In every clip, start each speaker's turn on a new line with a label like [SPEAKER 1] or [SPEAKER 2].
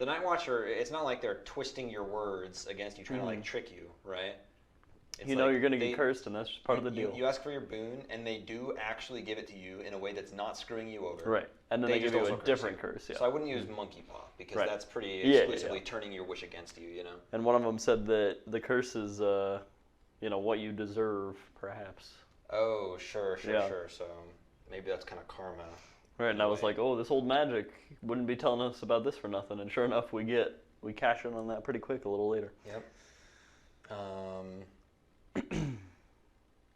[SPEAKER 1] the Night Watcher, it's not like they're twisting your words against you, trying to like trick you, right? It's
[SPEAKER 2] you know you're going to get cursed, and that's just part of the deal.
[SPEAKER 1] You ask for your boon, and they do actually give it to you in a way that's not screwing you over.
[SPEAKER 2] Right, and then they give you a different curse. Yeah.
[SPEAKER 1] So I wouldn't use Monkey Paw, because that's pretty exclusively turning your wish against you, you know?
[SPEAKER 2] And one of them said that the curse is, you know, what you deserve, perhaps.
[SPEAKER 1] Oh, sure. So maybe that's kind of karma.
[SPEAKER 2] Right, and I was like, oh, this old magic wouldn't be telling us about this for nothing. And sure enough, we cash in on that pretty quick a little later.
[SPEAKER 1] Yep.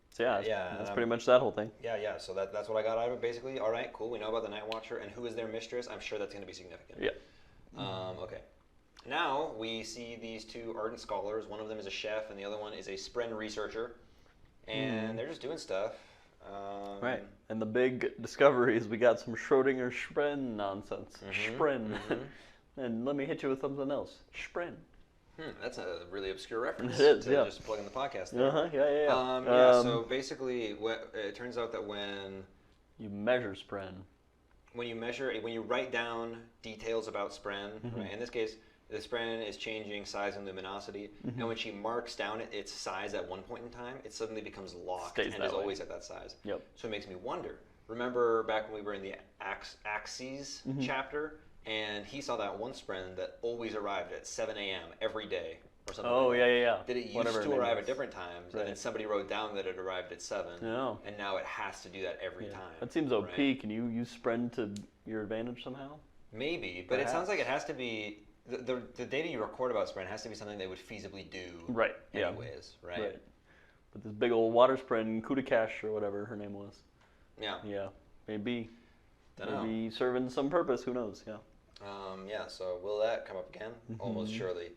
[SPEAKER 2] So that's pretty much that whole thing.
[SPEAKER 1] Yeah. So that's what I got out of it, basically. All right, cool. We know about the Night Watcher and who is their mistress. I'm sure that's going to be significant.
[SPEAKER 2] Yeah.
[SPEAKER 1] Okay. Now we see these two ardent scholars. One of them is a chef, and the other one is a Spren researcher. And they're just doing stuff.
[SPEAKER 2] Right. And the big discovery is we got some Schrödinger Spren nonsense. Spren. And let me hit you with something else. Spren.
[SPEAKER 1] That's a really obscure reference.
[SPEAKER 2] It is,
[SPEAKER 1] to just plugging the podcast there.
[SPEAKER 2] Yeah.
[SPEAKER 1] So basically, it turns out that when
[SPEAKER 2] you measure Spren,
[SPEAKER 1] when you write down details about Spren, right? In this case, the Spren is changing size and luminosity, and when she marks down its size at one point in time, it suddenly becomes locked and is always at that size.
[SPEAKER 2] Yep.
[SPEAKER 1] So it makes me wonder. Remember back when we were in the Axes chapter, and he saw that one Spren that always arrived at 7 a.m. every day or something.
[SPEAKER 2] Oh,
[SPEAKER 1] like that.
[SPEAKER 2] yeah.
[SPEAKER 1] That it used to arrive at different times, and then somebody wrote down that it arrived at 7, and now it has to do that every time.
[SPEAKER 2] That seems OP. Can you use Spren to your advantage somehow?
[SPEAKER 1] Maybe, but it sounds like it has to be... The data you record about Spren has to be something they would feasibly do anyways, right?
[SPEAKER 2] But this big old water Spren, Kudakash or whatever her name was.
[SPEAKER 1] Yeah,
[SPEAKER 2] maybe serving some purpose, who knows,
[SPEAKER 1] so will that come up again? Almost surely.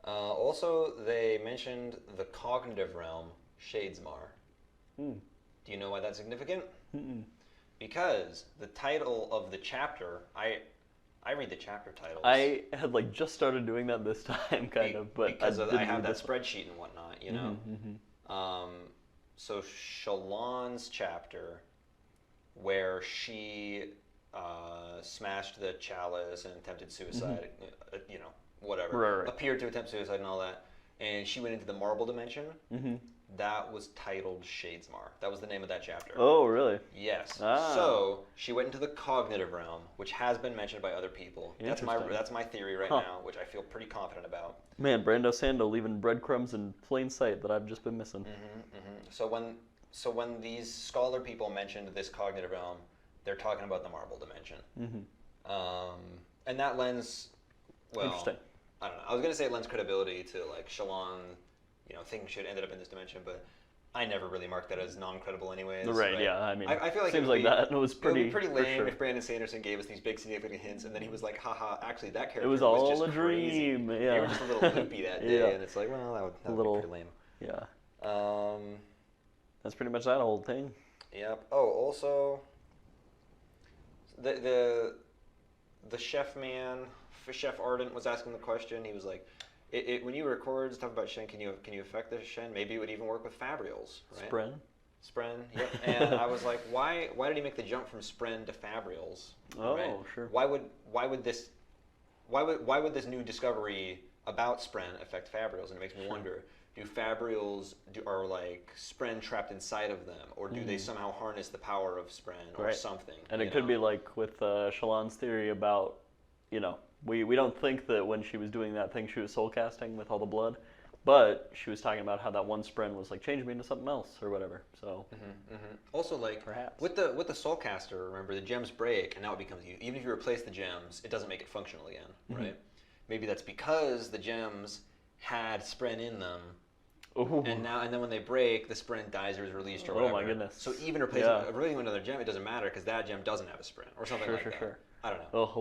[SPEAKER 1] Also, they mentioned the cognitive realm, Shadesmar. Do you know why that's significant? Because the title of the chapter, I read the chapter titles. I
[SPEAKER 2] had just started doing that this time, kind of, but
[SPEAKER 1] because I have that spreadsheet and whatnot, you know. So Shallan's chapter, where she smashed the chalice and attempted suicide, you know, whatever, appeared to attempt suicide and all that, and she went into the marble dimension. That was titled Shadesmar. That was the name of that chapter.
[SPEAKER 2] Oh, really?
[SPEAKER 1] Yes. So she went into the cognitive realm, which has been mentioned by other people. That's my theory right now, which I feel pretty confident about.
[SPEAKER 2] Man, Brando Sando leaving breadcrumbs in plain sight that I've just been missing.
[SPEAKER 1] So when these scholar people mentioned this cognitive realm, they're talking about the marble dimension. And that lends,
[SPEAKER 2] interesting.
[SPEAKER 1] I don't know. I was gonna say it lends credibility to Shallan. You know, things should ended up in this dimension, but I never really marked that as non-credible anyways.
[SPEAKER 2] Right, yeah. I mean,
[SPEAKER 1] I feel like
[SPEAKER 2] seems like that. It was pretty
[SPEAKER 1] lame if Brandon Sanderson gave us these big significant hints, and then he was like, haha, actually that character
[SPEAKER 2] was all
[SPEAKER 1] just
[SPEAKER 2] a dream.
[SPEAKER 1] Crazy. They were just a little loopy that day, and it's like, well, that would be pretty lame.
[SPEAKER 2] Yeah. That's pretty much that whole thing.
[SPEAKER 1] Yep. Oh, also, the chef man, Chef Ardent was asking the question. He was like, when you record stuff about Shen, can you affect the Shen? Maybe it would even work with Fabrials, right? Spren, yep. And I was like, why did he make the jump from Spren to Fabrials?
[SPEAKER 2] Oh,
[SPEAKER 1] right?
[SPEAKER 2] Sure.
[SPEAKER 1] Why would this new discovery about Spren affect Fabrials? And it makes me wonder, do Fabrials are Spren trapped inside of them, or do they somehow harness the power of Spren or something?
[SPEAKER 2] And it could be like with Shallan's theory about, you know, we don't think that when she was doing that thing she was soul casting with all the blood, but she was talking about how that one Spren was changing me into something else or whatever. So
[SPEAKER 1] also
[SPEAKER 2] perhaps
[SPEAKER 1] with the soul caster, remember the gems break and now it becomes you. Even if you replace the gems, it doesn't make it functional again, right? Maybe that's because the gems had Spren in them.
[SPEAKER 2] Ooh.
[SPEAKER 1] And then when they break, the Spren dies or is released or whatever.
[SPEAKER 2] Oh my goodness!
[SPEAKER 1] So even replacing another gem, it doesn't matter because that gem doesn't have a Spren or something like that. Sure. I don't know.
[SPEAKER 2] Oh,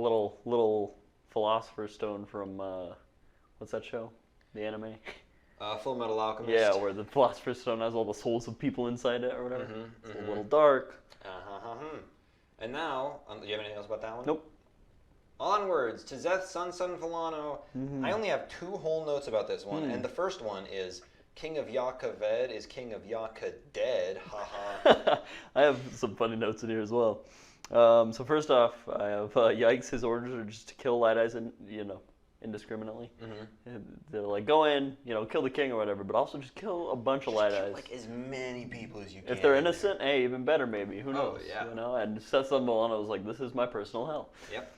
[SPEAKER 2] a little Philosopher's Stone from what's that show? The anime.
[SPEAKER 1] Full Metal Alchemist.
[SPEAKER 2] Yeah, where the Philosopher's Stone has all the souls of people inside it or whatever. It's a little dark.
[SPEAKER 1] And now, do you have anything else about that one?
[SPEAKER 2] Nope.
[SPEAKER 1] Onwards to Szeth Sun Villano. I only have 2 whole notes about this one, and the first one is King of Yakaved is King of Yaka dead. Haha.
[SPEAKER 2] I have some funny notes in here as well. So first off, I have Yikes. His orders are just to kill Light Eyes, indiscriminately. Mm-hmm. They're like, go in, kill the king or whatever, but also just kill a bunch of Light Eyes.
[SPEAKER 1] Like as many people as you can.
[SPEAKER 2] If they're innocent, hey, even better maybe. Who knows?
[SPEAKER 1] Oh, yeah.
[SPEAKER 2] And Seth Milano was like, this is my personal hell.
[SPEAKER 1] Yep.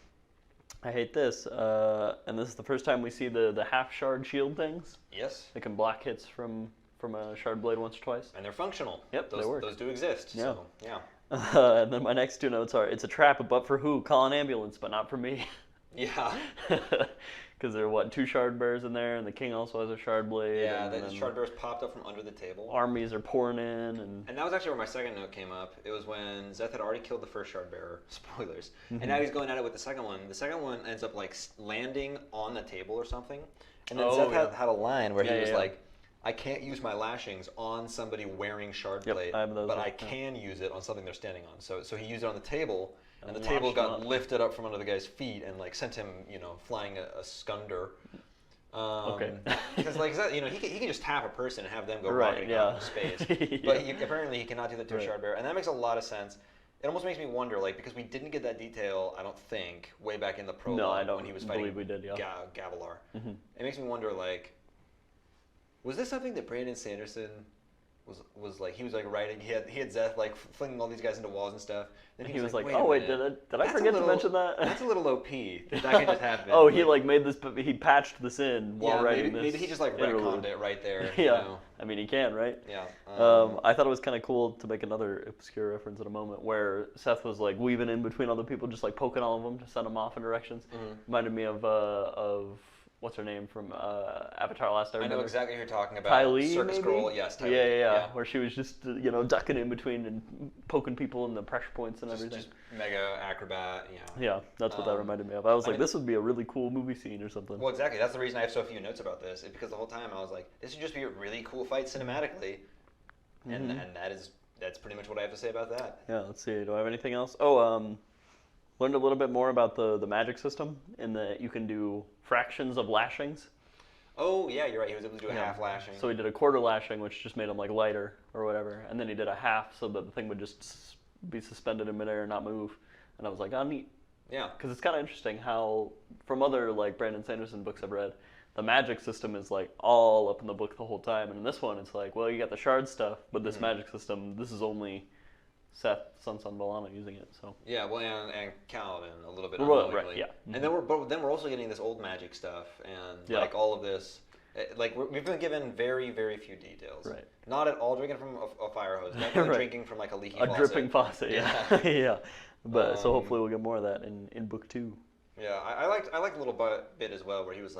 [SPEAKER 2] I hate this. And this is the first time we see the half shard shield things.
[SPEAKER 1] Yes.
[SPEAKER 2] They can block hits from a shard blade once or twice.
[SPEAKER 1] And they're functional.
[SPEAKER 2] Yep,
[SPEAKER 1] they work. Those do exist.
[SPEAKER 2] Yeah.
[SPEAKER 1] So, yeah.
[SPEAKER 2] And then my next two notes are, it's a trap, but for who? Call an ambulance, but not for me.
[SPEAKER 1] Yeah.
[SPEAKER 2] Because there are, 2 shard bears in there, and the king also has a shard blade.
[SPEAKER 1] Yeah, the shard bears popped up from under the table.
[SPEAKER 2] Armies are pouring in. And
[SPEAKER 1] that was actually where my second note came up. It was when Zeth had already killed the first shard bearer. Spoilers. Mm-hmm. And now he's going at it with the second one. The second one ends up, landing on the table or something. And then Zeth had a line where he was like, I can't use my lashings on somebody wearing shard blade, but I can use it on something they're standing on. So he used it on the table, and the table got lifted up from under the guy's feet and sent him, flying a scunder.
[SPEAKER 2] Okay.
[SPEAKER 1] Because he can just tap a person and have them go rocketing out into space. But apparently he cannot do that to a shard bearer, and that makes a lot of sense. It almost makes me wonder, because we didn't get that detail, I don't think, way back in the prologue when he was fighting Gavilar. Mm-hmm. It makes me wonder, was this something that Brandon Sanderson was like? He was writing. He had Zeth flinging all these guys into walls and stuff. Then
[SPEAKER 2] he was like, "Oh wait, did I forget to mention that?"
[SPEAKER 1] That's a little OP. That could just happen.
[SPEAKER 2] Oh, he made this. He patched this in while writing this.
[SPEAKER 1] Maybe he just retconned it right there.
[SPEAKER 2] Yeah, I mean he can, right?
[SPEAKER 1] Yeah.
[SPEAKER 2] I thought it was kind of cool to make another obscure reference at a moment where Seth was weaving in between other people, just poking all of them to send them off in directions. Mm-hmm. Reminded me of. What's her name from Avatar: Last Airbender?
[SPEAKER 1] I know exactly who you're talking about.
[SPEAKER 2] Ty Lee,
[SPEAKER 1] Circus
[SPEAKER 2] maybe?
[SPEAKER 1] Girl, yes. Ty Lee.
[SPEAKER 2] Yeah. Where she was just ducking in between and poking people in the pressure points and everything.
[SPEAKER 1] Just mega acrobat.
[SPEAKER 2] Yeah, that's what that reminded me of. I was this would be a really cool movie scene or something.
[SPEAKER 1] Well, exactly. That's the reason I have so few notes about this. It's because the whole time I was like, this would just be a really cool fight cinematically, and that's pretty much what I have to say about that.
[SPEAKER 2] Yeah. Let's see. Do I have anything else? Learned a little bit more about the magic system in that you can do fractions of lashings.
[SPEAKER 1] Oh, yeah, you're right. He was able to do a half lashing.
[SPEAKER 2] So he did a quarter lashing, which just made him lighter or whatever. And then he did a half so that the thing would just be suspended in midair and not move. And I was like, oh, neat.
[SPEAKER 1] Yeah.
[SPEAKER 2] Because it's kind of interesting how, from other Brandon Sanderson books I've read, the magic system is all up in the book the whole time. And in this one, it's well, you got the shard stuff, but this magic system, this is only Seth, Son Milano using it. So
[SPEAKER 1] yeah, well, and Kaladin a little bit.
[SPEAKER 2] Right, yeah.
[SPEAKER 1] And then we're also getting this old magic stuff and all of this. We've been given very, very few details.
[SPEAKER 2] Right.
[SPEAKER 1] Not at all drinking from a fire hose. Definitely drinking from a leaky faucet.
[SPEAKER 2] A dripping faucet. Yeah. Yeah. But so hopefully we'll get more of that in book 2.
[SPEAKER 1] Yeah, I liked a little bit as well where he was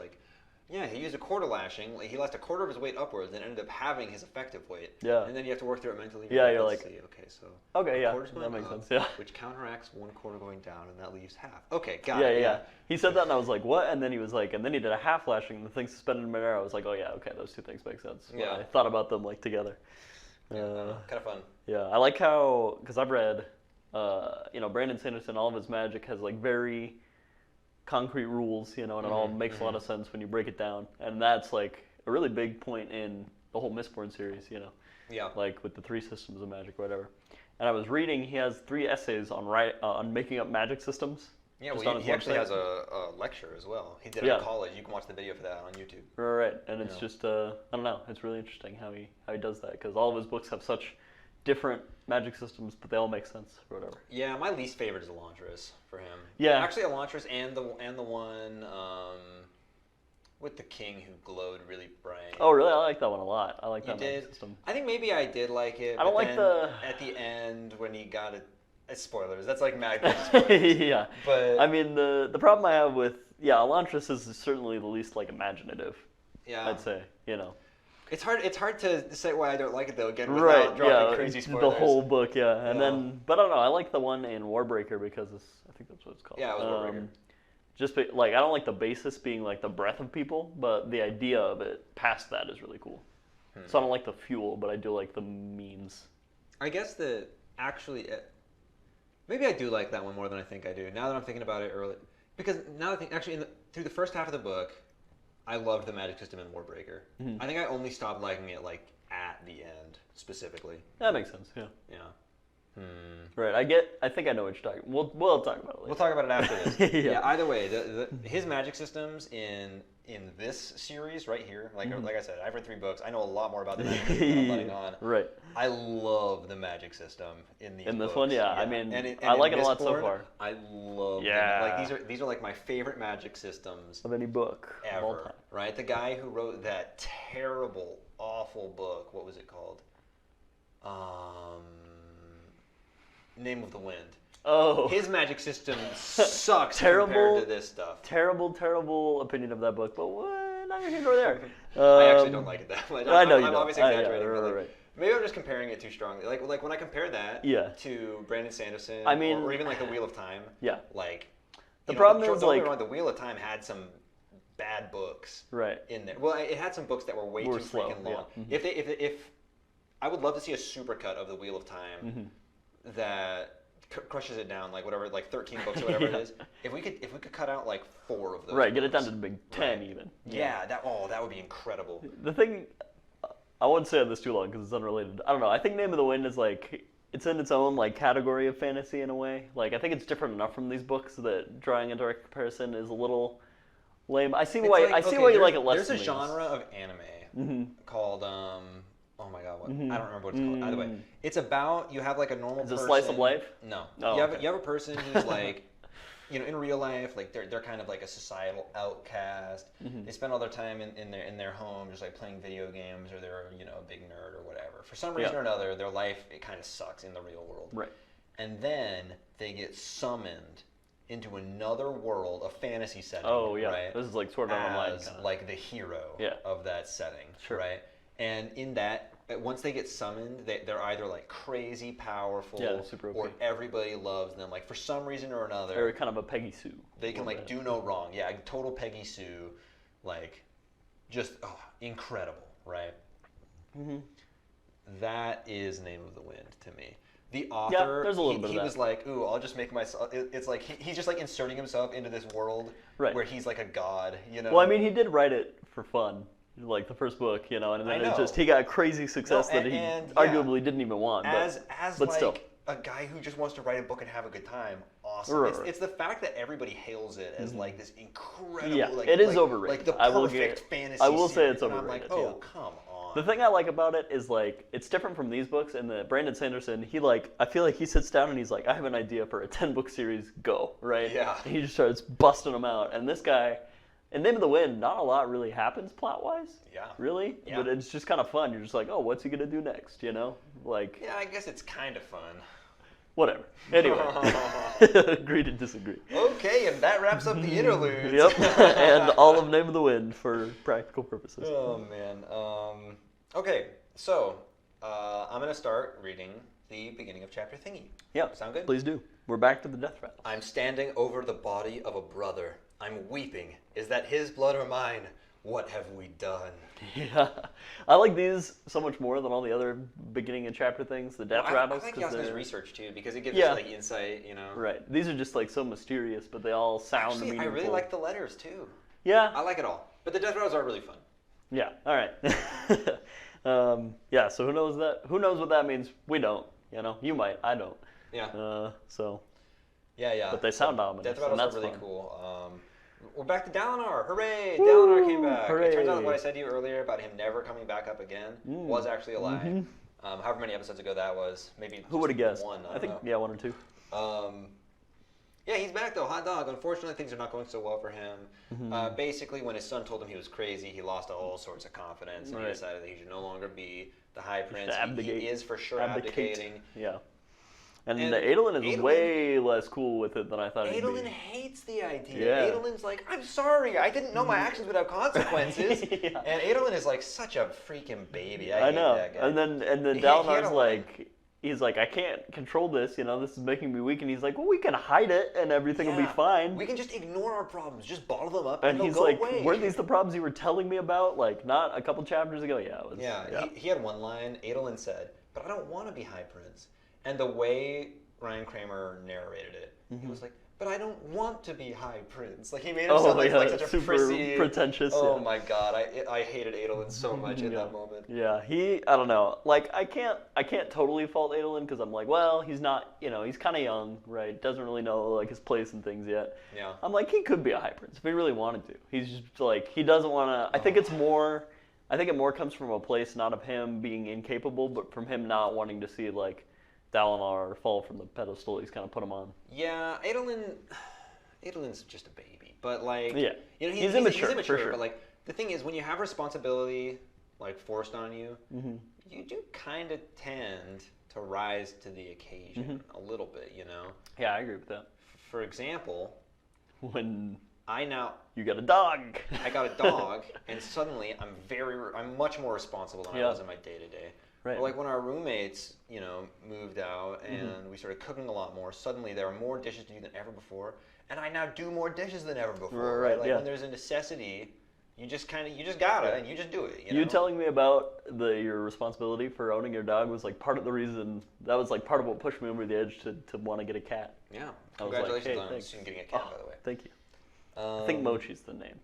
[SPEAKER 1] yeah, he used a quarter lashing. He lost a quarter of his weight upwards and ended up having his effective weight.
[SPEAKER 2] Yeah.
[SPEAKER 1] And then you have to work through it mentally.
[SPEAKER 2] Yeah, you're
[SPEAKER 1] okay, so.
[SPEAKER 2] Okay, yeah, that makes sense. Yeah.
[SPEAKER 1] Which counteracts one quarter going down, and that leaves half. Okay, got it.
[SPEAKER 2] Yeah. He said that, and I was like, what? And then he was and then he did a half lashing, and the thing suspended in midair. I was like, oh yeah, okay, those two things make sense.
[SPEAKER 1] Yeah.
[SPEAKER 2] I thought about them together.
[SPEAKER 1] Kind of fun.
[SPEAKER 2] Yeah, I like how, because I've read, Brandon Sanderson, all of his magic has very concrete rules, and it all makes a lot of sense when you break it down. And that's a really big point in the whole Mistborn series,
[SPEAKER 1] Yeah.
[SPEAKER 2] With the 3 systems of magic or whatever. And I was reading, he has 3 essays on making up magic systems.
[SPEAKER 1] Yeah, well, he actually has a lecture as well. He did it in college. You can watch the video for that on YouTube.
[SPEAKER 2] Right, and it's just, I don't know, it's really interesting how he does that, because all of his books have such different magic systems, but they all make sense or whatever.
[SPEAKER 1] Yeah, my least favorite is Elantris for him.
[SPEAKER 2] Yeah.
[SPEAKER 1] Actually, Elantris and the one with the king who glowed really bright.
[SPEAKER 2] Oh, really? I like that one a lot. I like that magic system.
[SPEAKER 1] I think maybe I did like it.
[SPEAKER 2] I don't like
[SPEAKER 1] at the end when he got it. Spoilers. That's mad spoilers.
[SPEAKER 2] Yeah.
[SPEAKER 1] But
[SPEAKER 2] I mean, the problem I have with Elantris is certainly the least imaginative.
[SPEAKER 1] Yeah.
[SPEAKER 2] I'd say.
[SPEAKER 1] It's hard to say why I don't like it though. Again, without dropping crazy spoilers.
[SPEAKER 2] The whole book, yeah. And then, but I don't know. I like the one in Warbreaker because I think that's what it's called.
[SPEAKER 1] Yeah, it was Warbreaker.
[SPEAKER 2] Just I don't like the basis being the breath of people, but the idea of it past that is really cool. So I don't like the fuel, but I do like the means.
[SPEAKER 1] I guess that actually, maybe I do like that one more than I think I do. Now that I'm thinking about it early, because now I think actually through the first half of the book, I loved the magic system in Warbreaker. Mm-hmm. I think I only stopped liking it at the end specifically.
[SPEAKER 2] That makes sense. Yeah.
[SPEAKER 1] Yeah.
[SPEAKER 2] Right. I think I know what you're talking about. We'll talk about it later.
[SPEAKER 1] We'll talk about it after this.
[SPEAKER 2] Yeah.
[SPEAKER 1] Either way, his magic systems in this series right here, like I said, I've read 3 books. I know a lot more about the magic system than I'm letting on.
[SPEAKER 2] Right.
[SPEAKER 1] I love the magic system in these books.
[SPEAKER 2] In this one, yeah. I mean,
[SPEAKER 1] and
[SPEAKER 2] I like it a lot so far.
[SPEAKER 1] I love them. Like these are like my favorite magic systems
[SPEAKER 2] of any book
[SPEAKER 1] ever.
[SPEAKER 2] Of all time.
[SPEAKER 1] Right? The guy who wrote that terrible, awful book, what was it called? Name of the Wind. Oh. His magic system sucks compared to this stuff.
[SPEAKER 2] Terrible opinion of that book, but neither here nor there.
[SPEAKER 1] I actually don't like it that much.
[SPEAKER 2] I know you
[SPEAKER 1] I'm
[SPEAKER 2] don't.
[SPEAKER 1] obviously exaggerating.
[SPEAKER 2] Right.
[SPEAKER 1] Maybe I'm just comparing it too strongly. Like when I compare that to Brandon Sanderson, or even like The Wheel of Time.
[SPEAKER 2] Yeah.
[SPEAKER 1] Like
[SPEAKER 2] the problem is
[SPEAKER 1] don't get me wrong, The Wheel of Time had some bad books in there. Well, it had some books that were way too freaking long. Yeah. If I would love to see a supercut of The Wheel of Time that crushes it down, like whatever, like 13 books or whatever it is. If we could cut out like 4 of those. Right,
[SPEAKER 2] get it down to the big 10 even.
[SPEAKER 1] Yeah, that would be incredible.
[SPEAKER 2] The thing, I won't say this too long because it's unrelated. I don't know. I think Name of the Wind is like, it's in its own like category of fantasy in a way. Like I think it's different enough from these books that drawing a direct comparison is a little lame. I see why you like it less.
[SPEAKER 1] There's a genre of anime called oh my god, I don't remember what it's called. Either way, it's about, you have like a normal person.
[SPEAKER 2] Is it slice of life?
[SPEAKER 1] No. You have a person who's like, in real life, like they're kind of like a societal outcast. They spend all their time in their home just like playing video games, or they're a big nerd or whatever. For some reason or another, their life, it kind of sucks in the real world.
[SPEAKER 2] Right.
[SPEAKER 1] And then they get summoned into another world, a fantasy setting.
[SPEAKER 2] Oh yeah.
[SPEAKER 1] Right?
[SPEAKER 2] This is like Sword Art Online.
[SPEAKER 1] As like the hero of that setting.
[SPEAKER 2] Sure.
[SPEAKER 1] Right. And in that, once they get summoned, they're either like crazy powerful,
[SPEAKER 2] super OP.
[SPEAKER 1] or everybody loves them. Like for some reason or another,
[SPEAKER 2] they're kind of a Peggy Sue.
[SPEAKER 1] They can like do no wrong. Yeah, total Peggy Sue, like just incredible, right? That is Name of the Wind to me. The author,
[SPEAKER 2] there's a little bit of that.
[SPEAKER 1] He was like, "Ooh, I'll just make myself." It's like he's just like inserting himself into this world where he's like a god,
[SPEAKER 2] Well, I mean, he did write it for fun. Like the first book, and then it just, he got crazy success that he arguably didn't even want.
[SPEAKER 1] But like
[SPEAKER 2] still.
[SPEAKER 1] A guy who just wants to write a book and have a good time, awesome. It's the fact that everybody hails it as like this incredible,
[SPEAKER 2] it is overrated.
[SPEAKER 1] Like the perfect fantasy
[SPEAKER 2] I will say
[SPEAKER 1] series.
[SPEAKER 2] it's overrated.
[SPEAKER 1] And I'm like, come on.
[SPEAKER 2] The thing I like about it is like, it's different from these books, and that Brandon Sanderson, I feel like he sits down and he's like, I have an idea for a 10-book series, go, right?
[SPEAKER 1] Yeah.
[SPEAKER 2] And he just starts busting them out. And this guy, in Name of the Wind, not a lot really happens plot-wise.
[SPEAKER 1] Yeah.
[SPEAKER 2] Really? Yeah. But it's just kind of fun. You're just like, what's he going to do next, Like.
[SPEAKER 1] Yeah, I guess it's kind of fun.
[SPEAKER 2] Whatever. Anyway. Agree to disagree.
[SPEAKER 1] Okay, and that wraps up the interludes.
[SPEAKER 2] Yep. And all of Name of the Wind for practical purposes.
[SPEAKER 1] Oh, man. Okay, so I'm going to start reading the beginning of chapter thingy.
[SPEAKER 2] Yeah.
[SPEAKER 1] Sound good?
[SPEAKER 2] Please do. We're back to the death rattle.
[SPEAKER 1] I'm standing over the body of a brother. I'm weeping. Is that his blood or mine? What have we done?
[SPEAKER 2] Yeah. I like these so much more than all the other beginning and chapter things, the death rattles.
[SPEAKER 1] I like Yasna's research, too, because it gives us like insight,
[SPEAKER 2] Right. These are just like so mysterious, but they all sound meaningful.
[SPEAKER 1] I really like the letters, too.
[SPEAKER 2] Yeah.
[SPEAKER 1] I like it all. But the death rattles are really fun.
[SPEAKER 2] Yeah. All right. Yeah, so who knows that? Who knows what that means? We don't. You might. I don't.
[SPEAKER 1] Yeah.
[SPEAKER 2] So.
[SPEAKER 1] Yeah.
[SPEAKER 2] But they sound ominous.
[SPEAKER 1] Death rattles are really
[SPEAKER 2] fun.
[SPEAKER 1] cool. We're back to Dalinar. Hooray! Woo! Dalinar came back.
[SPEAKER 2] Hooray.
[SPEAKER 1] It turns out what I said to you earlier about him never coming back up again was actually a lie. However many episodes ago that was. Maybe
[SPEAKER 2] who would have guessed?
[SPEAKER 1] One.
[SPEAKER 2] I think, 1 or 2.
[SPEAKER 1] Yeah, he's back though. Hot dog. Unfortunately, things are not going so well for him. Basically, when his son told him he was crazy, he lost all sorts of confidence, and he decided that he should no longer be the High Prince. He is for sure abdicating.
[SPEAKER 2] Yeah. And Adolin is way less cool with it than I thought he'd be.
[SPEAKER 1] Adolin hates the idea. Adolin's like, I'm sorry, I didn't know my actions would have consequences. And Adolin is like such a freaking baby. I hate
[SPEAKER 2] know.
[SPEAKER 1] That guy.
[SPEAKER 2] And then Dalinar's like, he's like, I can't control this, this is making me weak. And he's like, well, we can hide it and everything will be fine.
[SPEAKER 1] We can just ignore our problems, just bottle them up
[SPEAKER 2] and
[SPEAKER 1] they'll
[SPEAKER 2] he's
[SPEAKER 1] go
[SPEAKER 2] like,
[SPEAKER 1] away.
[SPEAKER 2] weren't these the problems you were telling me about? Like, not a couple chapters ago? Yeah, it was.
[SPEAKER 1] Yeah. He had one line, Adolin said, but I don't want to be High Prince. And the way Ryan Kramer narrated it, he was like, but I don't want to be High Prince. Like, he made him sound like such a
[SPEAKER 2] super
[SPEAKER 1] prissy,
[SPEAKER 2] pretentious.
[SPEAKER 1] Oh my god, I hated Adolin so much in that moment.
[SPEAKER 2] Yeah, I don't know. Like, I can't totally fault Adolin because I'm like, well, he's not, he's kind of young, right? Doesn't really know like his place and things yet.
[SPEAKER 1] Yeah.
[SPEAKER 2] I'm like, he could be a High Prince if he really wanted to. He's just like, he doesn't want to. I think it more comes from a place not of him being incapable, but from him not wanting to see like Dalinar fall from the pedestal he's kind of put him on.
[SPEAKER 1] Yeah, Adolin's just a baby, but like,
[SPEAKER 2] yeah,
[SPEAKER 1] he's immature for sure. But like, the thing is, when you have responsibility like forced on you, you do kind of tend to rise to the occasion a little bit,
[SPEAKER 2] Yeah, I agree with that.
[SPEAKER 1] For example,
[SPEAKER 2] when
[SPEAKER 1] you
[SPEAKER 2] got a dog.
[SPEAKER 1] I got a dog, and suddenly I'm much more responsible than I was in my day to day.
[SPEAKER 2] Right.
[SPEAKER 1] Or like when our roommates, moved out and we started cooking a lot more, suddenly there are more dishes to do than ever before, and I now do more dishes than ever before. Right? Like when there's a necessity, you just gotta, and you just do it.
[SPEAKER 2] You telling me about your responsibility for owning your dog was like part of the reason, that was like part of what pushed me over the edge to want to get a cat.
[SPEAKER 1] Yeah. Congratulations on soon getting a cat, by the way.
[SPEAKER 2] Thank you. I think Mochi's the name,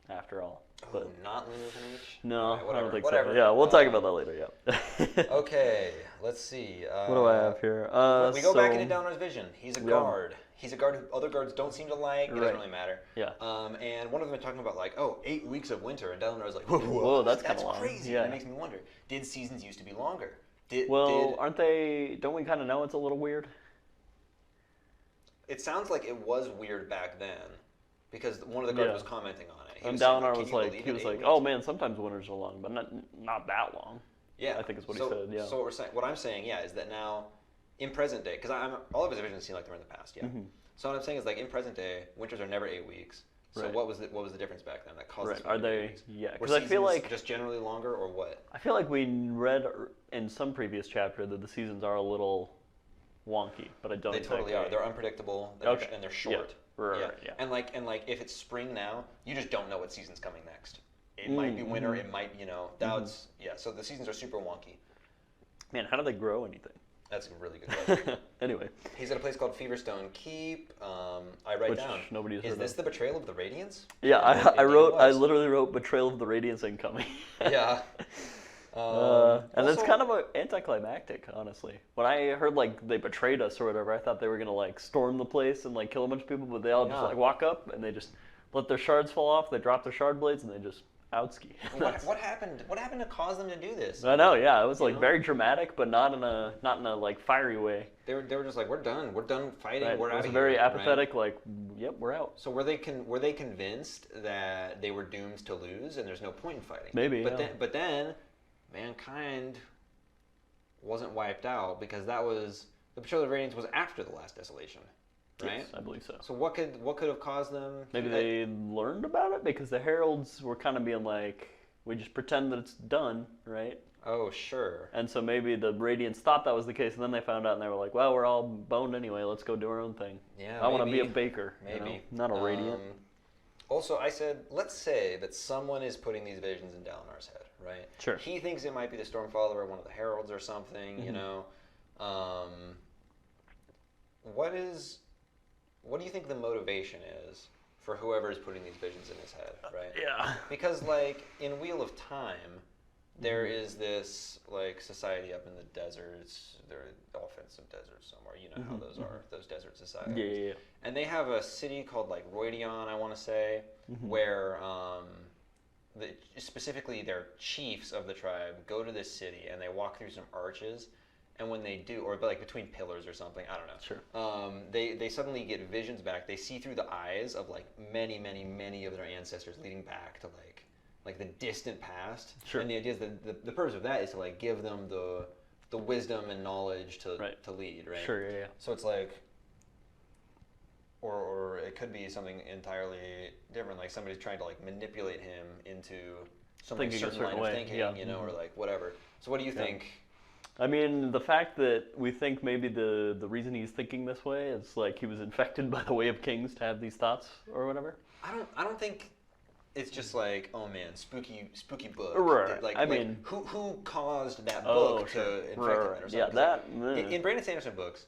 [SPEAKER 2] after all. But
[SPEAKER 1] not Luna with an H?
[SPEAKER 2] No,
[SPEAKER 1] right,
[SPEAKER 2] I don't think
[SPEAKER 1] whatever.
[SPEAKER 2] so. Yeah, we'll talk about that later, yeah.
[SPEAKER 1] Okay, let's see.
[SPEAKER 2] What do I have here?
[SPEAKER 1] We go back into Dalinar's vision. He's a guard. He's a guard who other guards don't seem to like. It doesn't really matter.
[SPEAKER 2] Yeah.
[SPEAKER 1] And one of them are talking about 8 weeks of winter, and Dalinar's like,
[SPEAKER 2] whoa, that's kind of long.
[SPEAKER 1] Crazy.
[SPEAKER 2] Yeah.
[SPEAKER 1] And it makes me wonder, did seasons used to be longer?
[SPEAKER 2] Aren't they, don't we kind of know it's a little weird?
[SPEAKER 1] It sounds like it was weird back then, because one of the guards was commenting on it.
[SPEAKER 2] And Dalinar was like, oh man, sometimes winters are long, but not that long.
[SPEAKER 1] Yeah,
[SPEAKER 2] I think is what he said. Yeah.
[SPEAKER 1] So what I'm saying, is that now, in present day, because all of his visions seem like they're in the past. Yeah. So what I'm saying is, like, in present day, winters are never 8 weeks. So what was the difference back then that caused?
[SPEAKER 2] Are they? Yeah,
[SPEAKER 1] because I feel like just generally longer, or what?
[SPEAKER 2] I feel like we read in some previous chapter that the seasons are a little wonky, but I don't.
[SPEAKER 1] They totally are. They're unpredictable, and they're short.
[SPEAKER 2] Yeah.
[SPEAKER 1] And like if it's spring now, you just don't know what season's coming next. It might be winter. It might, So the seasons are super wonky.
[SPEAKER 2] Man, how do they grow anything?
[SPEAKER 1] That's a really good question.
[SPEAKER 2] Anyway,
[SPEAKER 1] he's at a place called Feverstone Keep. I write down.
[SPEAKER 2] Nobody's heard
[SPEAKER 1] Is this the Betrayal of the Radiance?
[SPEAKER 2] Yeah, I literally wrote Betrayal of the Radiance incoming.
[SPEAKER 1] Yeah.
[SPEAKER 2] And it's kind of anticlimactic, honestly. When I heard they betrayed us or whatever, I thought they were gonna storm the place and kill a bunch of people, but they all just walk up and they just let their shards fall off. They drop their shard blades and they just outski.
[SPEAKER 1] What happened? What happened to cause them to do this?
[SPEAKER 2] I know, yeah. It was very dramatic, but not in a fiery way.
[SPEAKER 1] They were just like, we're done fighting.
[SPEAKER 2] Right.
[SPEAKER 1] We're out of here.
[SPEAKER 2] It was very apathetic, yep, we're out.
[SPEAKER 1] So were they convinced that they were doomed to lose and there's no point in fighting?
[SPEAKER 2] Maybe.
[SPEAKER 1] But then mankind wasn't wiped out because the Betrayal of the Radiance was after the last desolation, right?
[SPEAKER 2] Yes, I believe so.
[SPEAKER 1] So what could have caused them?
[SPEAKER 2] Maybe they learned about it because the heralds were kind of being like, we just pretend that it's done, right?
[SPEAKER 1] Oh, sure.
[SPEAKER 2] And so maybe the Radiants thought that was the case, and then they found out, and they were like, well, we're all boned anyway. Let's go do our own thing.
[SPEAKER 1] Yeah,
[SPEAKER 2] I want to be a baker.
[SPEAKER 1] Maybe.
[SPEAKER 2] Not a Radiant.
[SPEAKER 1] Also, I said, let's say that someone is putting these visions in Dalinar's head, right?
[SPEAKER 2] Sure.
[SPEAKER 1] He thinks it might be the Stormfather or one of the heralds or something, What do you think the motivation is for whoever is putting these visions in his head, right?
[SPEAKER 2] Yeah.
[SPEAKER 1] Because, in Wheel of Time, there is this, society up in the deserts. There are offensive deserts somewhere. You know how those are, those desert societies.
[SPEAKER 2] Yeah.
[SPEAKER 1] And they have a city called, Roidion, I want to say, where specifically their chiefs of the tribe go to this city and they walk through some arches. And when they do, or between pillars or something, I don't know.
[SPEAKER 2] Sure.
[SPEAKER 1] They suddenly get visions back. They see through the eyes of many, many, many of their ancestors, leading back to the distant past.
[SPEAKER 2] Sure.
[SPEAKER 1] And the idea is that the purpose of that is to give them the wisdom and knowledge to lead, right?
[SPEAKER 2] Sure. Yeah.
[SPEAKER 1] So it's or it could be something entirely different, like somebody's trying to manipulate him into some certain line of thinking, or whatever. So what do you think?
[SPEAKER 2] I mean, the fact that we think maybe the reason he's thinking this way is he was infected by the Way of Kings to have these thoughts or whatever.
[SPEAKER 1] I don't think it's just oh man, spooky book.
[SPEAKER 2] Right. I mean,
[SPEAKER 1] who caused that book to infect him or something?
[SPEAKER 2] Yeah, that.
[SPEAKER 1] In Brandon Sanderson books,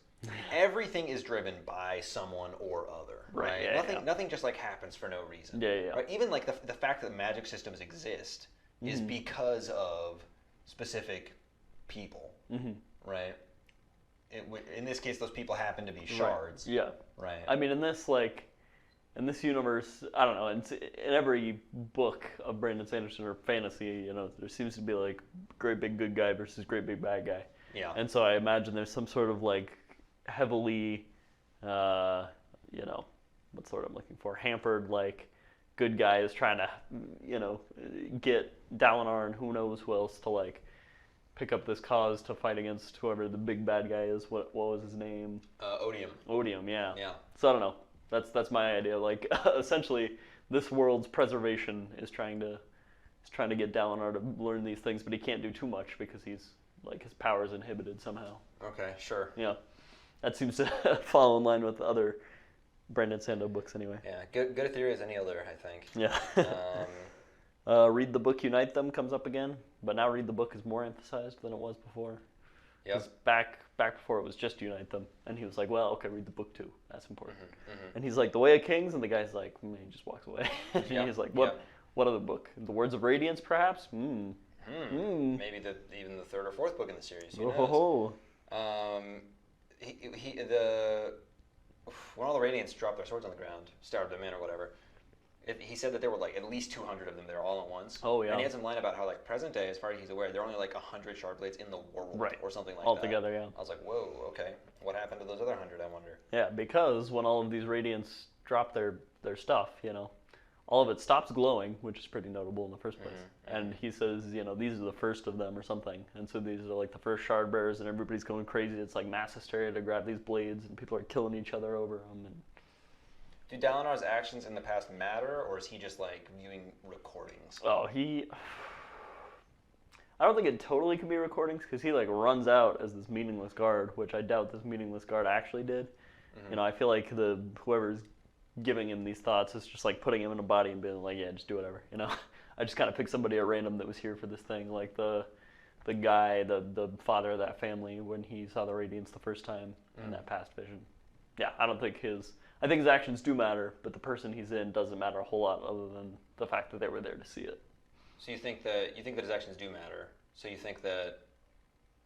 [SPEAKER 1] everything is driven by someone or other, right?
[SPEAKER 2] Yeah,
[SPEAKER 1] nothing just like happens for no reason.
[SPEAKER 2] Yeah.
[SPEAKER 1] Right? Even like the fact that magic systems exist is because of specific people, right? In this case, those people happen to be shards.
[SPEAKER 2] Right. Yeah.
[SPEAKER 1] Right.
[SPEAKER 2] I mean, in this universe, I don't know. In every book of Brandon Sanderson or fantasy, there seems to be like great big good guy versus great big bad guy.
[SPEAKER 1] Yeah.
[SPEAKER 2] And so I imagine there's some sort of like heavily, what's the word I'm looking for? Hampered like good guy is trying to, get Dalinar and who knows who else to like pick up this cause to fight against whoever the big bad guy is. What was his name?
[SPEAKER 1] Odium.
[SPEAKER 2] Odium, yeah.
[SPEAKER 1] Yeah.
[SPEAKER 2] So I don't know. That's my idea. Like essentially, this world's preservation is trying to get Dalinar to learn these things, but he can't do too much because he's like his power is inhibited somehow.
[SPEAKER 1] Okay, sure.
[SPEAKER 2] Yeah, that seems to fall in line with other Brandon Sanderson books anyway.
[SPEAKER 1] Yeah, good a theory as any other, I think.
[SPEAKER 2] Yeah. Read the book, Unite Them comes up again, but now Read the Book is more emphasized than it was before. Because back before it was just Unite Them, and he was like, well, okay, read the book too. That's important. And he's like, The Way of Kings, and the guy's like, he just walks away. And he's like, what other book? The Words of Radiance, perhaps?
[SPEAKER 1] Maybe even the third or fourth book in the series. Who knows? When all the Radiants dropped their swords on the ground, stabbed them in or whatever, he said that there were like at least 200 of them there all at once.
[SPEAKER 2] Oh, yeah.
[SPEAKER 1] And he had some line about how like present day, as far as he's aware, there are only like 100 shard blades in the world or something like
[SPEAKER 2] Altogether,
[SPEAKER 1] that.
[SPEAKER 2] yeah.
[SPEAKER 1] I was like, whoa, okay. What happened to those other 100, I wonder?
[SPEAKER 2] Yeah, because when all of these Radiants drop their stuff, all of it stops glowing, which is pretty notable in the first place. And he says, these are the first of them or something. And so these are like the first shard bearers, and everybody's going crazy. It's like mass hysteria to grab these blades, and people are killing each other over them. And
[SPEAKER 1] do Dalinar's actions in the past matter, or is he just like viewing recordings?
[SPEAKER 2] Oh, I don't think it totally can be recordings, because he like runs out as this meaningless guard, which I doubt this meaningless guard actually did. I feel like whoever's giving him these thoughts is just like putting him in a body and being like, yeah, just do whatever. I just kind of picked somebody at random that was here for this thing, like the guy, the father of that family when he saw the Radiance the first time in that past vision. Yeah, I think his actions do matter, but the person he's in doesn't matter a whole lot other than the fact that they were there to see it.
[SPEAKER 1] So you think that his actions do matter? So you think that,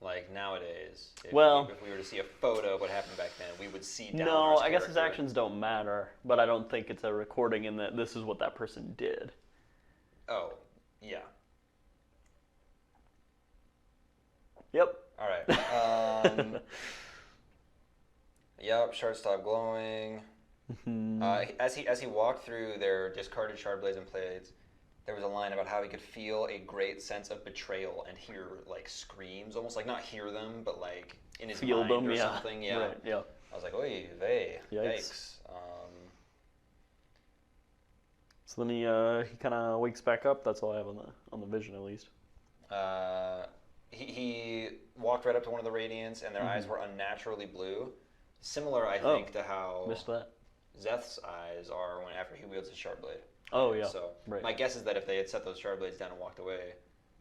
[SPEAKER 1] like nowadays, if we were to see a photo of what happened back then, we would see Dalinar's
[SPEAKER 2] No, I guess his actions don't matter, but I don't think it's a recording in that this is what that person did.
[SPEAKER 1] Oh, yeah.
[SPEAKER 2] Yep.
[SPEAKER 1] All right. Yep, shards stopped glowing. As he walked through their discarded shard blades and blades, there was a line about how he could feel a great sense of betrayal and hear like screams, almost like not hear them, but like in his mind or something. Yeah.
[SPEAKER 2] Right, yeah.
[SPEAKER 1] I was like, oy vey, yikes.
[SPEAKER 2] So then he kind of wakes back up. That's all I have on the vision, at least.
[SPEAKER 1] He walked right up to one of the Radiants, and their eyes were unnaturally blue. Similar, I think, to how
[SPEAKER 2] missed that.
[SPEAKER 1] Zeth's eyes are after he wields his shard blade.
[SPEAKER 2] Oh, yeah.
[SPEAKER 1] So my guess is that if they had set those shard blades down and walked away,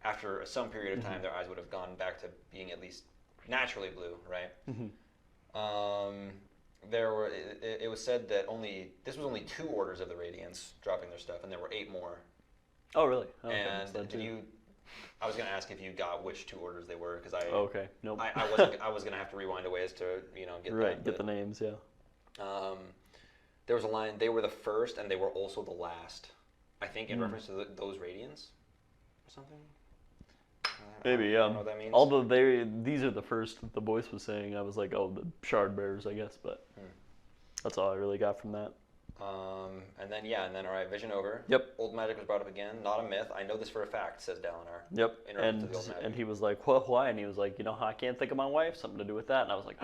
[SPEAKER 1] after some period of time, their eyes would have gone back to being at least naturally blue, right? It was said that this was only 2 orders of the Radiants dropping their stuff, and there were 8 more.
[SPEAKER 2] Oh, really?
[SPEAKER 1] And I was going to ask if you got which 2 orders they were, because
[SPEAKER 2] okay. Nope.
[SPEAKER 1] I was going to have to rewind a ways to get
[SPEAKER 2] the names, yeah.
[SPEAKER 1] There was a line, they were the first and they were also the last. I think in reference to those Radiants or something.
[SPEAKER 2] Maybe, yeah.
[SPEAKER 1] I don't know what that means.
[SPEAKER 2] Although these are the first that the voice was saying, I was like, oh, the shard bearers, I guess, but that's all I really got from that.
[SPEAKER 1] And then all right, vision over.
[SPEAKER 2] Yep.
[SPEAKER 1] Old magic was brought up again, not a myth. I know this for a fact, says Dalinar.
[SPEAKER 2] Yep. And he was like, well, why? And he was like, I can't think of my wife, something to do with that. And I was like,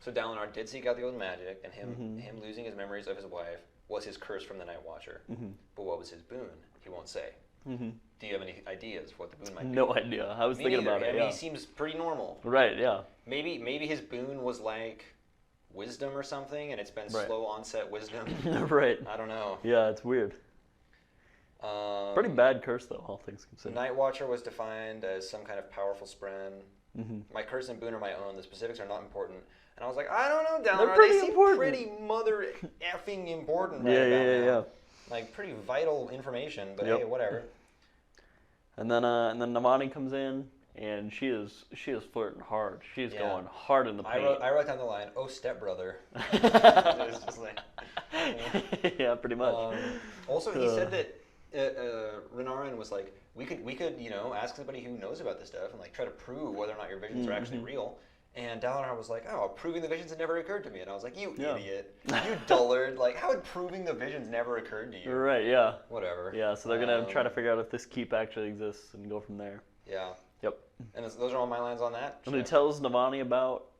[SPEAKER 1] So Dalinar did seek out the old magic, and him losing his memories of his wife was his curse from the Night Watcher. But what was his boon? He won't say. Do you have any ideas what the boon might be?
[SPEAKER 2] No idea. I was thinking about it.
[SPEAKER 1] I mean, he seems pretty normal.
[SPEAKER 2] Right, yeah.
[SPEAKER 1] Maybe his boon was like wisdom or something, and it's been slow onset wisdom.
[SPEAKER 2] Right.
[SPEAKER 1] I don't know.
[SPEAKER 2] Yeah, it's weird. Pretty bad curse, though, all things considered.
[SPEAKER 1] Night Watcher was defined as some kind of powerful spren. My curse and boon are my own. The specifics are not important. And I was like, I don't know, Dallin. They seem pretty mother effing important right about now. Yeah. Like, pretty vital information, but hey, whatever.
[SPEAKER 2] And then Navani comes in, and she is flirting hard. She's going hard in the paint.
[SPEAKER 1] I wrote down the line, "Oh, stepbrother." It's just like,
[SPEAKER 2] yeah, pretty much.
[SPEAKER 1] Also, he said that Renarin was like, we could ask somebody who knows about this stuff and like try to prove whether or not your visions are actually real. And Dalinar was like, oh, proving the visions had never occurred to me. And I was like, you idiot. You dullard. Like, how would proving the visions never occurred to you?
[SPEAKER 2] Right, yeah.
[SPEAKER 1] Whatever.
[SPEAKER 2] Yeah, so they're going to try to figure out if this keep actually exists and go from there.
[SPEAKER 1] Yeah.
[SPEAKER 2] Yep.
[SPEAKER 1] And those are all my lines on that.
[SPEAKER 2] And he tells Navani about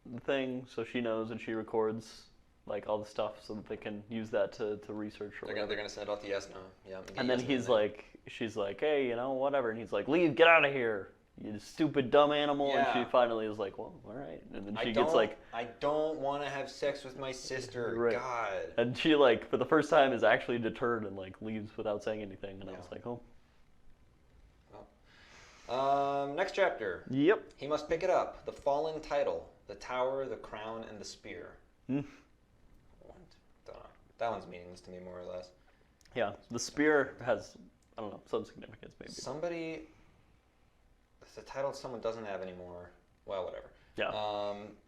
[SPEAKER 2] the thing, so she knows and she records like all the stuff so that they can use that to research.
[SPEAKER 1] They're gonna send out the yes no. Yeah.
[SPEAKER 2] And then she's like, hey, whatever. And he's like, leave, get out of here. You stupid dumb animal. Yeah. And she finally is like, well, all right. And then she gets like,
[SPEAKER 1] I don't want to have sex with my sister. Right. God.
[SPEAKER 2] And she like for the first time is actually deterred and like leaves without saying anything. And I was like, oh.
[SPEAKER 1] Well. Next chapter.
[SPEAKER 2] Yep.
[SPEAKER 1] He must pick it up. The fallen title, the tower, the crown, and the spear. What? Don't know. That one's meaningless to me more or less.
[SPEAKER 2] Yeah. The spear has, I don't know, some significance maybe.
[SPEAKER 1] The title someone doesn't have anymore. Well, whatever.
[SPEAKER 2] Yeah.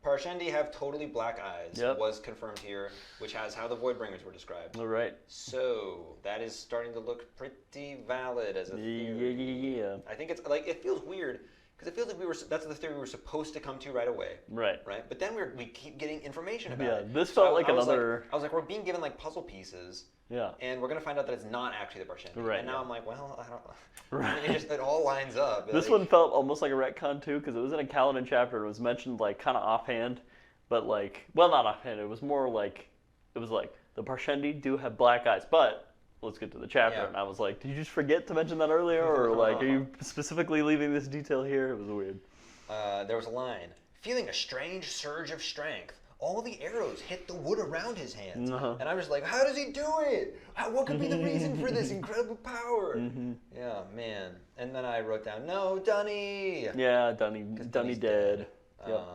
[SPEAKER 1] Parshendi have totally black eyes. Was confirmed here, which has how the Voidbringers were described.
[SPEAKER 2] All right.
[SPEAKER 1] So that is starting to look pretty valid as a theory.
[SPEAKER 2] Yeah.
[SPEAKER 1] I think it's like it feels weird because it feels like that's the theory we were supposed to come to right away.
[SPEAKER 2] Right.
[SPEAKER 1] But then we keep getting information about it.
[SPEAKER 2] Yeah. This felt like another.
[SPEAKER 1] I was like, we're being given like puzzle pieces.
[SPEAKER 2] Yeah.
[SPEAKER 1] And we're going to find out that it's not actually the Parshendi.
[SPEAKER 2] Right.
[SPEAKER 1] And now I'm like, well, I don't know.
[SPEAKER 2] Right.
[SPEAKER 1] It all lines up.
[SPEAKER 2] This one felt almost like a retcon too, because it was in a Kaladin chapter. It was mentioned like kind of offhand, but like, well, not offhand. It was more like, the Parshendi do have black eyes, but let's get to the chapter. Yeah. And I was like, did you just forget to mention that earlier? Or like, are you specifically leaving this detail here? It was weird.
[SPEAKER 1] There was a line, feeling a strange surge of strength. All the arrows hit the wood around his hands. And I was like, how does he do it? What could be the reason for this incredible power? Yeah, man. And then I wrote down, no, Dunny.
[SPEAKER 2] Yeah, Dunny dead. Yep.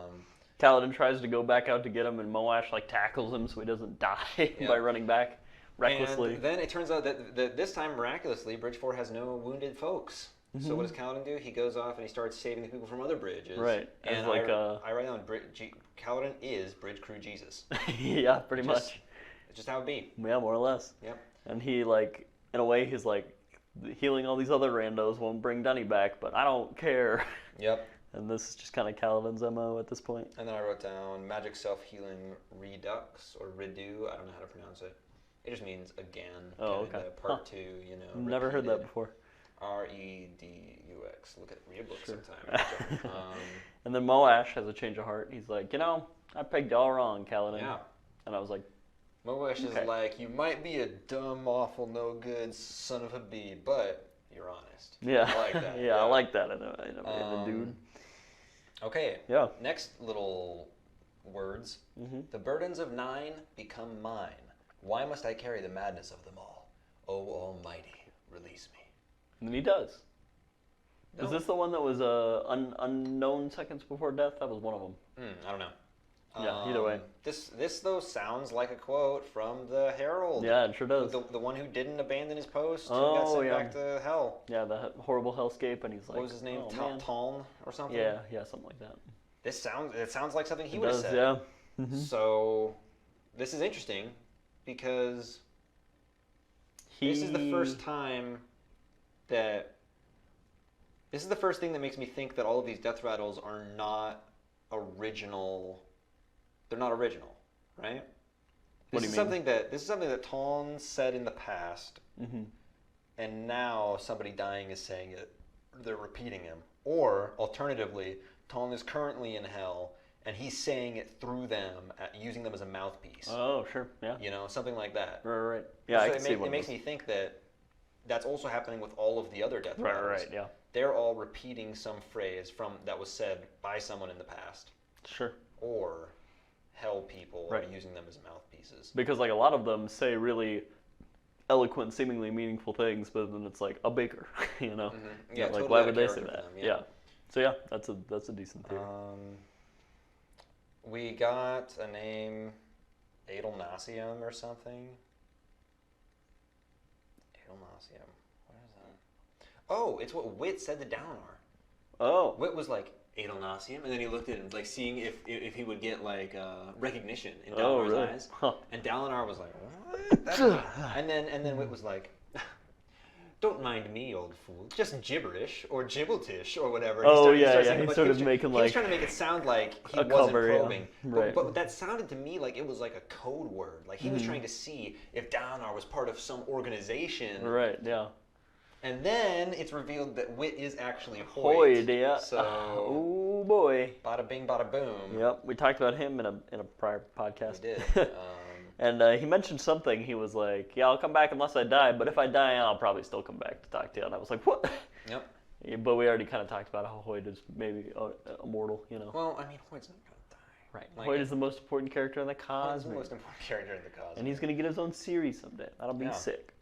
[SPEAKER 2] Kaladin tries to go back out to get him, and Moash like tackles him so he doesn't die by running back recklessly.
[SPEAKER 1] And then it turns out that this time, miraculously, Bridge 4 has no wounded folks. So what does Kaladin do? He goes off and he starts saving the people from other bridges.
[SPEAKER 2] Right.
[SPEAKER 1] And I write down Kaladin is Bridge Crew Jesus.
[SPEAKER 2] Yeah, pretty much.
[SPEAKER 1] It's just how it be.
[SPEAKER 2] Yeah, more or less.
[SPEAKER 1] Yep.
[SPEAKER 2] And he like, in a way, he's like healing all these other randos won't bring Dunny back, but I don't care.
[SPEAKER 1] Yep.
[SPEAKER 2] And this is just kind of Kaladin's MO at this point.
[SPEAKER 1] And then I wrote down magic self-healing redux or redo. I don't know how to pronounce it. It just means again.
[SPEAKER 2] Oh, okay.
[SPEAKER 1] Part 2,
[SPEAKER 2] Never heard that before.
[SPEAKER 1] REDUX. Read a book sometime.
[SPEAKER 2] And then Moash has a change of heart. He's like, I pegged y'all wrong, Kaladin.
[SPEAKER 1] Yeah.
[SPEAKER 2] And I was like,
[SPEAKER 1] Moash is like, you might be a dumb, awful, no good son of a bee, but you're honest.
[SPEAKER 2] Yeah.
[SPEAKER 1] I like that.
[SPEAKER 2] Yeah, I like that in a dude.
[SPEAKER 1] Okay.
[SPEAKER 2] Yeah.
[SPEAKER 1] Next little words. The burdens of 9 become mine. Why must I carry the madness of them all? O Almighty, release me. And
[SPEAKER 2] then he does. No. Is this the one that was unknown seconds before death? That was one of them.
[SPEAKER 1] I don't know.
[SPEAKER 2] Yeah, either way.
[SPEAKER 1] This though sounds like a quote from the Herald.
[SPEAKER 2] Yeah, it sure does.
[SPEAKER 1] The one who didn't abandon his post and got sent back to hell.
[SPEAKER 2] Yeah, the horrible hellscape, and he's like,
[SPEAKER 1] what was his name? Taln or something?
[SPEAKER 2] Yeah, something like that.
[SPEAKER 1] It sounds like something he would have said.
[SPEAKER 2] Yeah.
[SPEAKER 1] So this is interesting because this is the first time that this is the first thing that makes me think that all of these death rattles are not original. They're not original, right? This is something that Taln said in the past, and now somebody dying is saying it. They're repeating him, or alternatively, Taln is currently in hell, and he's saying it through them, using them as a mouthpiece.
[SPEAKER 2] Oh, sure, yeah.
[SPEAKER 1] Something like that.
[SPEAKER 2] Right. Yeah,
[SPEAKER 1] so it makes me think that that's also happening with all of the other death rattles.
[SPEAKER 2] Right, yeah.
[SPEAKER 1] They're all repeating some phrase that was said by someone in the past.
[SPEAKER 2] Sure.
[SPEAKER 1] Or hell people are using them as mouthpieces.
[SPEAKER 2] Because like a lot of them say really eloquent, seemingly meaningful things, but then it's like a baker,
[SPEAKER 1] Yeah,
[SPEAKER 2] like
[SPEAKER 1] totally
[SPEAKER 2] why would they say that?
[SPEAKER 1] Yeah.
[SPEAKER 2] So yeah, that's a decent theory.
[SPEAKER 1] We got a name, Adelnasium or something. Adelnasium. What is that? Oh, it's what Wit said to Dalinar.
[SPEAKER 2] Oh.
[SPEAKER 1] Wit was like, Adelnasium, and then he looked at him, like, seeing if he would get, like, recognition in Dalinar's eyes. Huh. And Dalinar was like, what? and then Wit was like, don't mind me, old fool. Just gibberish or gibbletish or whatever.
[SPEAKER 2] He started making, like,
[SPEAKER 1] he was trying to make it sound like he wasn't
[SPEAKER 2] cover,
[SPEAKER 1] probing.
[SPEAKER 2] Yeah. Right.
[SPEAKER 1] But that sounded to me like it was like a code word. Like he was trying to see if Dalinar was part of some organization.
[SPEAKER 2] Right, yeah.
[SPEAKER 1] And then it's revealed that Wit is actually Hoyt.
[SPEAKER 2] Hoyt, yeah.
[SPEAKER 1] So,
[SPEAKER 2] oh boy.
[SPEAKER 1] Bada bing, bada boom.
[SPEAKER 2] Yep, we talked about him in a prior podcast.
[SPEAKER 1] We did.
[SPEAKER 2] And he mentioned something. He was like, yeah, I'll come back unless I die, but if I die, I'll probably still come back to talk to you. And I was like, what?
[SPEAKER 1] Yep.
[SPEAKER 2] Yeah, but we already kind of talked about how Hoyt is maybe immortal, you know.
[SPEAKER 1] Well, I mean, Hoyt's not going to die.
[SPEAKER 2] Right. Like, Hoyt is the most important character in the Cosmere.
[SPEAKER 1] He's the most important character in the Cosmere.
[SPEAKER 2] And he's going to get his own series someday. That'll be sick.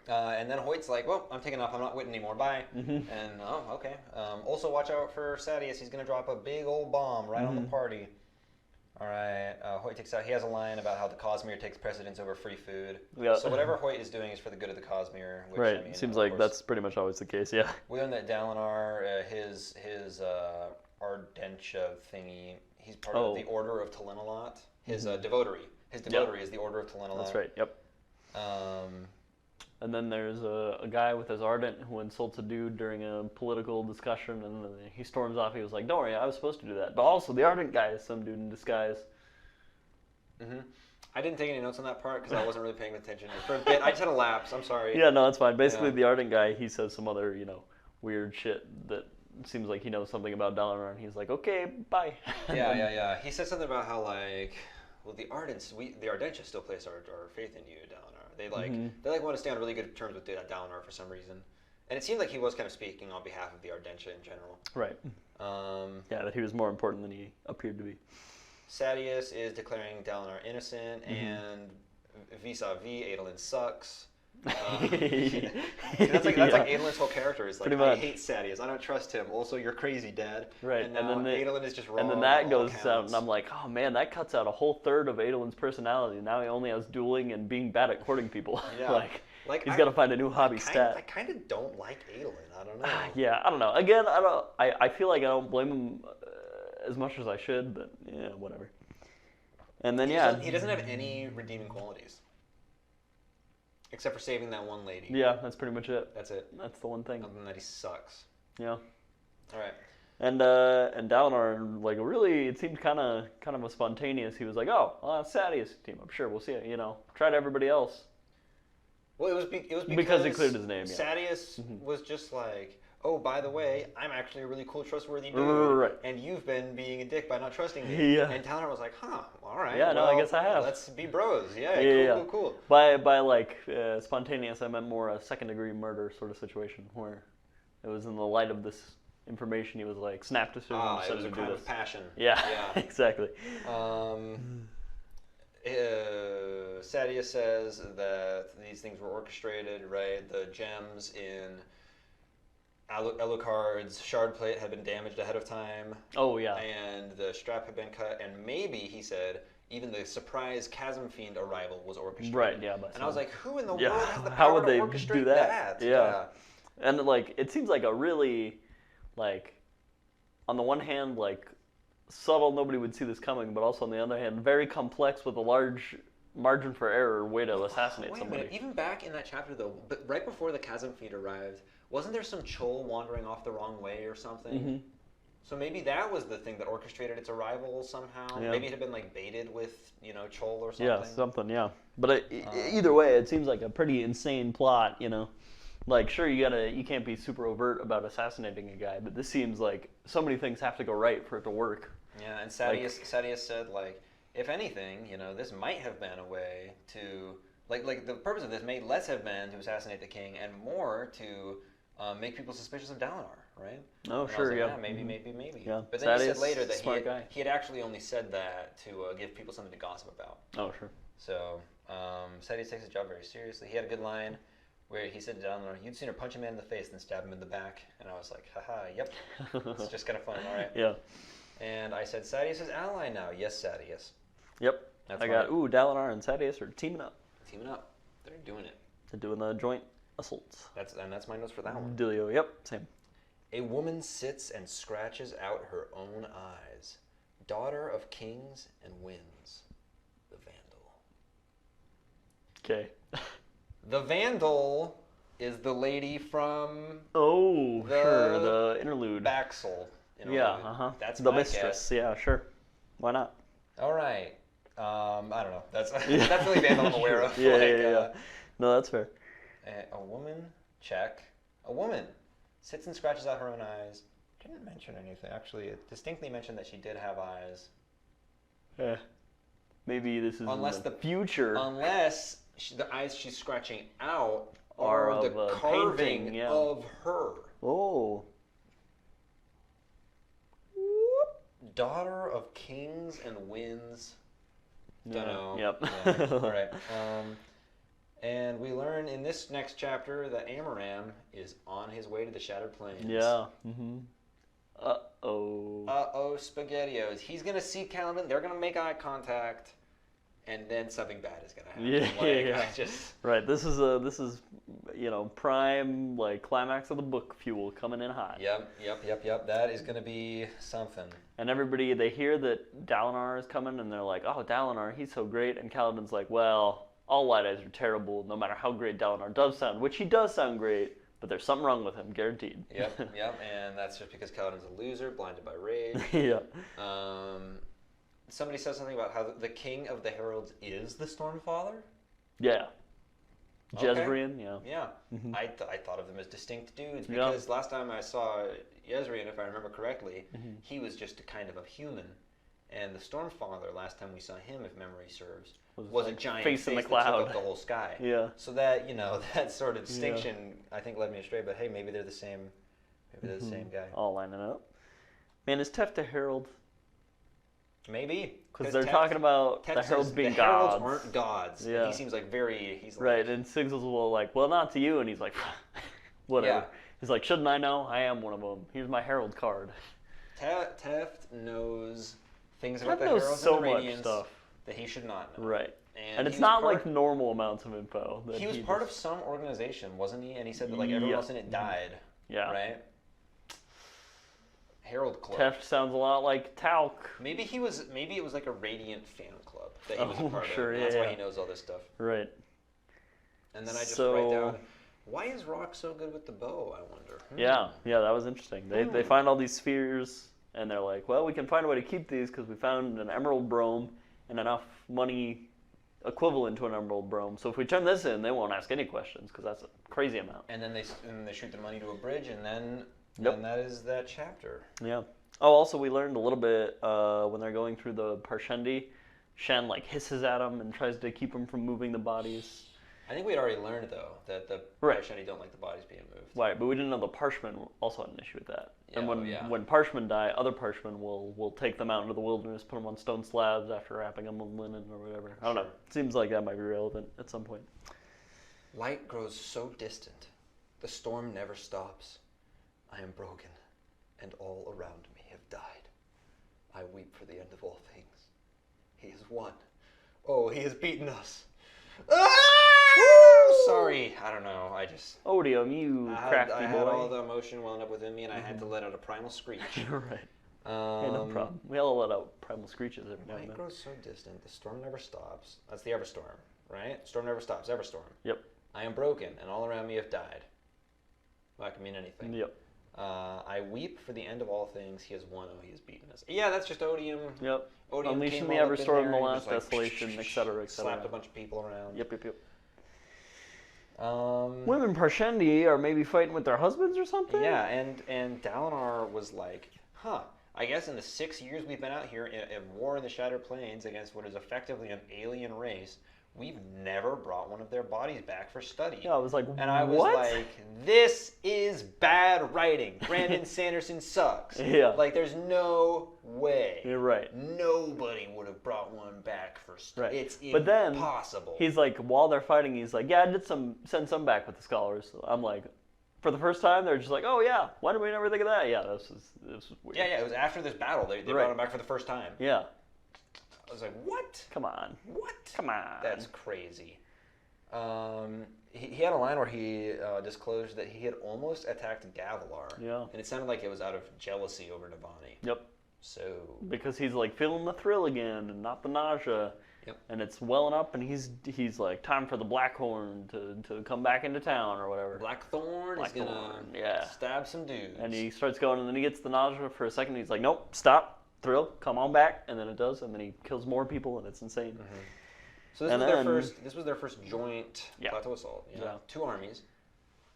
[SPEAKER 1] And then Hoyt's like, well, I'm taking off. I'm not Wit anymore. Bye. And, okay. Also, watch out for Sadeas. He's going to drop a big old bomb right on the party. All right. Hoyt takes out. He has a line about how the Cosmere takes precedence over free food. Yeah. So whatever Hoyt is doing is for the good of the Cosmere. Which,
[SPEAKER 2] right.
[SPEAKER 1] I mean,
[SPEAKER 2] seems like that's pretty much always the case, yeah.
[SPEAKER 1] We learned that Dalinar, his Ardentia thingy, he's part of the Order of Talenalot. His devotary. His devotary is the Order of Talenalot.
[SPEAKER 2] That's right, yep. And then there's a guy with his Ardent who insults a dude during a political discussion, and he storms off. He was like, don't worry, I was supposed to do that. But also, the Ardent guy is some dude in disguise.
[SPEAKER 1] I didn't take any notes on that part because I wasn't really paying attention. For a bit, I just had a lapse. I'm sorry.
[SPEAKER 2] Yeah, no, that's fine. Basically, the Ardent guy, he says some other, weird shit that seems like he knows something about Dalinar, and he's like, okay, bye.
[SPEAKER 1] Yeah. He said something about how, like, well, the Ardentia still place our faith in you, Dalinar. They want to stay on really good terms with Dalinar for some reason. And it seemed like he was kind of speaking on behalf of the Ardentia in general.
[SPEAKER 2] Right. Yeah, that he was more important than he appeared to be.
[SPEAKER 1] Sadeas is declaring Dalinar innocent, and vis-a-vis, Adolin sucks. That's like Adolin's whole character. Is like, I hate Sadeas. I don't trust him. Also, you're crazy, Dad.
[SPEAKER 2] Right.
[SPEAKER 1] And then Adolin is just wrong.
[SPEAKER 2] And then that goes out, and I'm like, oh man, that cuts out a whole third of Adolin's personality. Now he only has dueling and being bad at courting people. Yeah. like he's got to find a new hobby stat.
[SPEAKER 1] I kind of don't like Adolin. I don't know.
[SPEAKER 2] Yeah, I don't know. Again, I feel like I don't blame him as much as I should, but yeah, whatever. And then
[SPEAKER 1] he doesn't have any redeeming qualities. Except for saving that one lady.
[SPEAKER 2] Yeah, that's pretty much it.
[SPEAKER 1] That's it.
[SPEAKER 2] That's the one thing.
[SPEAKER 1] Other than that, he sucks.
[SPEAKER 2] Yeah.
[SPEAKER 1] All right.
[SPEAKER 2] And Dalinar, like, really, it seemed kind of a spontaneous. He was like, "Oh, well, that's Sadeas' team. I'm sure we'll see it. Tried everybody else."
[SPEAKER 1] Well, it was
[SPEAKER 2] because he cleared his name. Yeah.
[SPEAKER 1] Sadeas was just like, "Oh, by the way, I'm actually a really cool, trustworthy dude,
[SPEAKER 2] right.
[SPEAKER 1] and you've been being a dick by not trusting me."
[SPEAKER 2] Yeah.
[SPEAKER 1] And Dalinar was like, "Huh, all right.
[SPEAKER 2] Yeah, no, I guess I have.
[SPEAKER 1] Let's be bros. Yeah, cool.
[SPEAKER 2] By spontaneous, I meant more a second-degree murder sort of situation where it was in the light of this information he was like snapped decision.
[SPEAKER 1] It was a crime of passion.
[SPEAKER 2] Yeah. Exactly.
[SPEAKER 1] Sadeas says that these things were orchestrated, right? The gems in Alucard's shard plate had been damaged ahead of time.
[SPEAKER 2] Oh, yeah.
[SPEAKER 1] And the strap had been cut, and maybe, he said, even the surprise Chasm Fiend arrival was orchestrated.
[SPEAKER 2] Right, yeah.
[SPEAKER 1] And I was like, who in the world has the
[SPEAKER 2] how
[SPEAKER 1] power
[SPEAKER 2] would they
[SPEAKER 1] to orchestrate
[SPEAKER 2] do that?
[SPEAKER 1] Yeah.
[SPEAKER 2] And, it seems like a really, on the one hand, subtle, nobody would see this coming, but also on the other hand, very complex with a large margin for error way to assassinate somebody.
[SPEAKER 1] Wait a minute. Even back in that chapter, though, but right before the Chasm Fiend arrived, wasn't there some Chol wandering off the wrong way or something? So maybe that was the thing that orchestrated its arrival somehow. Yeah. Maybe it had been baited with, Chol or something.
[SPEAKER 2] Yeah, something. Yeah. But either way, it seems like a pretty insane plot. Sure, you can't be super overt about assassinating a guy, but this seems like so many things have to go right for it to work.
[SPEAKER 1] Yeah, and Sadeas said if anything, this might have been a way to the purpose of this may less have been to assassinate the king and more to make people suspicious of Dalinar, right?
[SPEAKER 2] Oh, and sure, yeah.
[SPEAKER 1] Maybe.
[SPEAKER 2] Yeah.
[SPEAKER 1] But then he said later that he had actually only said that to give people something to gossip about.
[SPEAKER 2] Oh, sure.
[SPEAKER 1] So, Sadeas takes his job very seriously. He had a good line where he said to Dalinar, "You'd sooner punch a man in the face than stab him in the back." And I was like, haha, yep. It's just kind of fun, all right?
[SPEAKER 2] Yeah.
[SPEAKER 1] And I said, Sadeas is ally now. Yes, Sadeas.
[SPEAKER 2] Yep. That's got, Dalinar and Sadeas are teaming up.
[SPEAKER 1] Teaming up. They're doing it.
[SPEAKER 2] They're doing the joint assaults.
[SPEAKER 1] That's my notes for that one.
[SPEAKER 2] Dealio. Yep, same.
[SPEAKER 1] A woman sits and scratches out her own eyes. Daughter of kings and wins. The Vandal.
[SPEAKER 2] Okay.
[SPEAKER 1] The Vandal is the lady from...
[SPEAKER 2] the Interlude.
[SPEAKER 1] Baxil.
[SPEAKER 2] Yeah,
[SPEAKER 1] That's
[SPEAKER 2] the
[SPEAKER 1] my
[SPEAKER 2] mistress.
[SPEAKER 1] guess.
[SPEAKER 2] Yeah, sure. Why not?
[SPEAKER 1] All right. I don't know. That's that's the only Vandal I'm aware of.
[SPEAKER 2] Yeah. No, that's fair.
[SPEAKER 1] A woman, check. A woman sits and scratches out her own eyes. Didn't mention anything. Actually, it distinctly mentioned that she did have eyes.
[SPEAKER 2] Maybe this is the future.
[SPEAKER 1] Unless the eyes she's scratching out are the carving
[SPEAKER 2] painting,
[SPEAKER 1] of her.
[SPEAKER 2] Oh.
[SPEAKER 1] Daughter of kings and wins. Don't know.
[SPEAKER 2] Yep.
[SPEAKER 1] Yeah. All right. And we learn in this next chapter that Amaram is on his way to the Shattered Plains.
[SPEAKER 2] Yeah. Mm-hmm. Uh-oh,
[SPEAKER 1] SpaghettiOs. He's going to see Caliban. They're going to make eye contact. And then something bad is going to happen.
[SPEAKER 2] Right. This is prime, climax of the book fuel coming in hot.
[SPEAKER 1] Yep. That is going to be something.
[SPEAKER 2] And everybody, they hear that Dalinar is coming, and they're like, oh, Dalinar, he's so great. And Caliban's like, well, all White Eyes are terrible, no matter how great Dalinar does sound, which he does sound great, but there's something wrong with him, guaranteed.
[SPEAKER 1] Yep, and that's just because Caliban's a loser, blinded by rage.
[SPEAKER 2] Yeah.
[SPEAKER 1] Somebody says something about how the king of the heralds is the Stormfather?
[SPEAKER 2] Yeah.
[SPEAKER 1] Okay.
[SPEAKER 2] Jezreel, yeah.
[SPEAKER 1] Yeah. Mm-hmm. I thought of them as distinct dudes, because last time I saw Jezreel, if I remember correctly, he was just a kind of a human. And the Stormfather, last time we saw him, if memory serves, was a giant face in the cloud that took up the whole sky.
[SPEAKER 2] Yeah.
[SPEAKER 1] So that, that sort of distinction, I think, led me astray. But hey, maybe they're the same. Maybe they're the same guy.
[SPEAKER 2] All lining up. Man, is Teft a herald?
[SPEAKER 1] Maybe.
[SPEAKER 2] Because they're talking about the heralds being gods.
[SPEAKER 1] The heralds aren't gods. Yeah. He seems like
[SPEAKER 2] right, and Sigil's well, not to you. And he's like, whatever. Yeah. He's like, shouldn't I know? I am one of them. Here's my herald card.
[SPEAKER 1] Teft knows things about the heralds and the Radiants that he should not know.
[SPEAKER 2] Right. And it's not like normal amounts of info.
[SPEAKER 1] He was part of some organization, wasn't he? And he said that everyone else in it died.
[SPEAKER 2] Yeah.
[SPEAKER 1] Right? Herald Club.
[SPEAKER 2] Teft sounds a lot like Talc.
[SPEAKER 1] Maybe it was like a Radiant fan club that he was a part of. And that's why he knows all this stuff.
[SPEAKER 2] Right.
[SPEAKER 1] And then I just write down, why is Rock so good with the bow, I wonder?
[SPEAKER 2] Yeah, that was interesting. They find all these spheres, and they're like, well, we can find a way to keep these because we found an emerald brome and enough money equivalent to an emerald brome. So if we turn this in, they won't ask any questions because that's a crazy amount.
[SPEAKER 1] And then they shoot the money to a bridge, and then... And that is that chapter.
[SPEAKER 2] Yeah. Oh, also we learned a little bit when they're going through the Parshendi, Shen hisses at him and tries to keep him from moving the bodies.
[SPEAKER 1] I think we'd already learned though that the Parshendi don't like the bodies being moved.
[SPEAKER 2] Right, but we didn't know the Parshmen also had an issue with that. Yeah, and when Parshmen die, other Parshmen will take them out into the wilderness, put them on stone slabs after wrapping them in linen or whatever. I don't know. It seems like that might be relevant at some point.
[SPEAKER 1] Light grows so distant, the storm never stops. I am broken, and all around me have died. I weep for the end of all things. He has won. Oh, he has beaten us. Ah! Sorry, I don't know.
[SPEAKER 2] Odium, you crafty boy. I
[SPEAKER 1] had all the emotion welling up within me, and I had to let out a primal screech.
[SPEAKER 2] Right. No problem. We all let out primal screeches every now and then.
[SPEAKER 1] Light grows so distant, the storm never stops. That's the Everstorm, right? Storm never stops, Everstorm.
[SPEAKER 2] Yep.
[SPEAKER 1] I am broken, and all around me have died. Well, that can mean anything.
[SPEAKER 2] Yep.
[SPEAKER 1] I weep for the end of all things. He has won. Oh, he has beaten us. Yeah, that's just Odium.
[SPEAKER 2] Yep.
[SPEAKER 1] Odium
[SPEAKER 2] Unleashing the Everstorm in the last desolation, etc., etc.
[SPEAKER 1] Slapped a bunch of people around.
[SPEAKER 2] Yep. Women Parshendi are maybe fighting with their husbands or something?
[SPEAKER 1] Yeah, and Dalinar was like, I guess in the 6 years we've been out here in war in the Shattered Plains against what is effectively an alien race, we've never brought one of their bodies back for study.
[SPEAKER 2] Yeah, I was like,
[SPEAKER 1] and I was like, this is bad writing. Brandon Sanderson sucks.
[SPEAKER 2] Yeah.
[SPEAKER 1] There's no way.
[SPEAKER 2] You're right.
[SPEAKER 1] Nobody would have brought one back for study.
[SPEAKER 2] Right.
[SPEAKER 1] It's
[SPEAKER 2] But
[SPEAKER 1] impossible.
[SPEAKER 2] then, he's like, while they're fighting, he's like, yeah, I did send some back with the scholars. So I'm like, for the first time, they're just like, oh yeah, why did we never think of that? Yeah, this was weird.
[SPEAKER 1] Yeah, it was after this battle. They brought him back for the first time.
[SPEAKER 2] Yeah.
[SPEAKER 1] I was like, what?
[SPEAKER 2] Come on.
[SPEAKER 1] What?
[SPEAKER 2] Come on.
[SPEAKER 1] That's crazy. He had a line where he disclosed that he had almost attacked Gavilar.
[SPEAKER 2] Yeah. And
[SPEAKER 1] it sounded like it was out of jealousy over Navani.
[SPEAKER 2] Yep.
[SPEAKER 1] So.
[SPEAKER 2] Because he's like feeling the thrill again and not the nausea.
[SPEAKER 1] Yep.
[SPEAKER 2] And it's welling up, and he's like, time for the Blackhorn to come back into town or whatever.
[SPEAKER 1] Blackthorn is gonna stab some dudes.
[SPEAKER 2] And he starts going, and then he gets the nausea for a second. And he's like, nope, stop, thrill, come on back, and then it does, and then he kills more people, and it's insane.
[SPEAKER 1] Mm-hmm. So this was their first joint plateau assault. You know, 2 armies,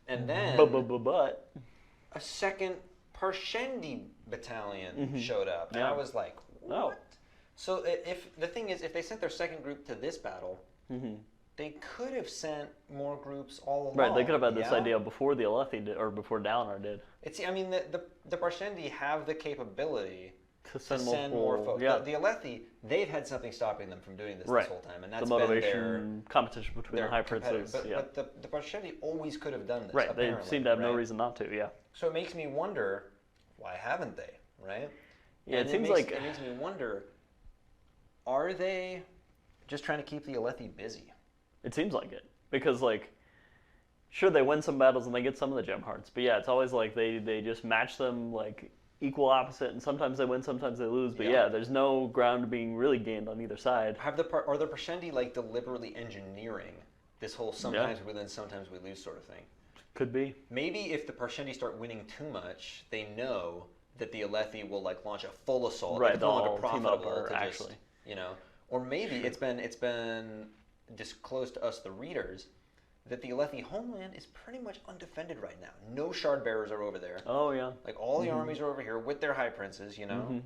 [SPEAKER 1] and then
[SPEAKER 2] but
[SPEAKER 1] a second Parshendi battalion showed up, and I was like, what?
[SPEAKER 2] Oh.
[SPEAKER 1] So if the thing is, if they sent their second group to this battle, they could have sent more groups all along.
[SPEAKER 2] Right, they could have had this idea before the Alethi did, or before Dalinar did.
[SPEAKER 1] I mean, the Parshendi have the capability
[SPEAKER 2] to send
[SPEAKER 1] more folks. Yeah. The Alethi, they've had something stopping them from doing this whole time, and that's
[SPEAKER 2] the motivation competition between the high princes.
[SPEAKER 1] But the Parshendi always could have done this.
[SPEAKER 2] Right, they seem to have no reason not to. Yeah.
[SPEAKER 1] So it makes me wonder, why haven't they? Right.
[SPEAKER 2] Yeah,
[SPEAKER 1] it makes me wonder. Are they just trying to keep the Alethi busy?
[SPEAKER 2] It seems like it. Because, like, sure, they win some battles and they get some of the gem hearts. But, yeah, it's always like they just match them, like, equal opposite. And sometimes they win, sometimes they lose. But, yeah, there's no ground being really gained on either side.
[SPEAKER 1] Are the Parshendi, like, deliberately engineering this whole sometimes we win, sometimes we lose sort of thing?
[SPEAKER 2] Could be.
[SPEAKER 1] Maybe if the Parshendi start winning too much, they know that the Alethi will, like, launch a full assault.
[SPEAKER 2] Right, they'll all team up actually.
[SPEAKER 1] You know, or maybe it's been disclosed to us, the readers, that the Alethi homeland is pretty much undefended right now. No shard bearers are over there.
[SPEAKER 2] Oh yeah,
[SPEAKER 1] like all the armies are over here with their high princes. You know,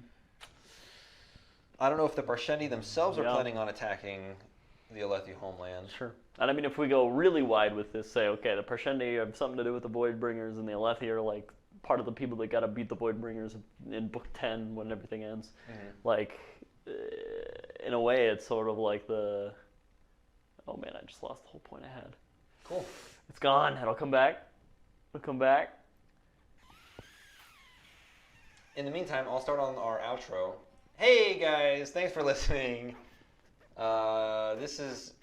[SPEAKER 1] I don't know if the Parshendi themselves are planning on attacking the Alethi homeland.
[SPEAKER 2] Sure, and I mean, if we go really wide with this, say, okay, the Parshendi have something to do with the Voidbringers, and the Alethi are like part of the people that got to beat the Voidbringers in Book 10 when everything ends, like. In a way, it's sort of like the... Oh man, I just lost the whole point I had.
[SPEAKER 1] Cool.
[SPEAKER 2] It's gone. It'll come back. It'll come back.
[SPEAKER 1] In the meantime, I'll start on our outro. Hey guys, thanks for listening. This is...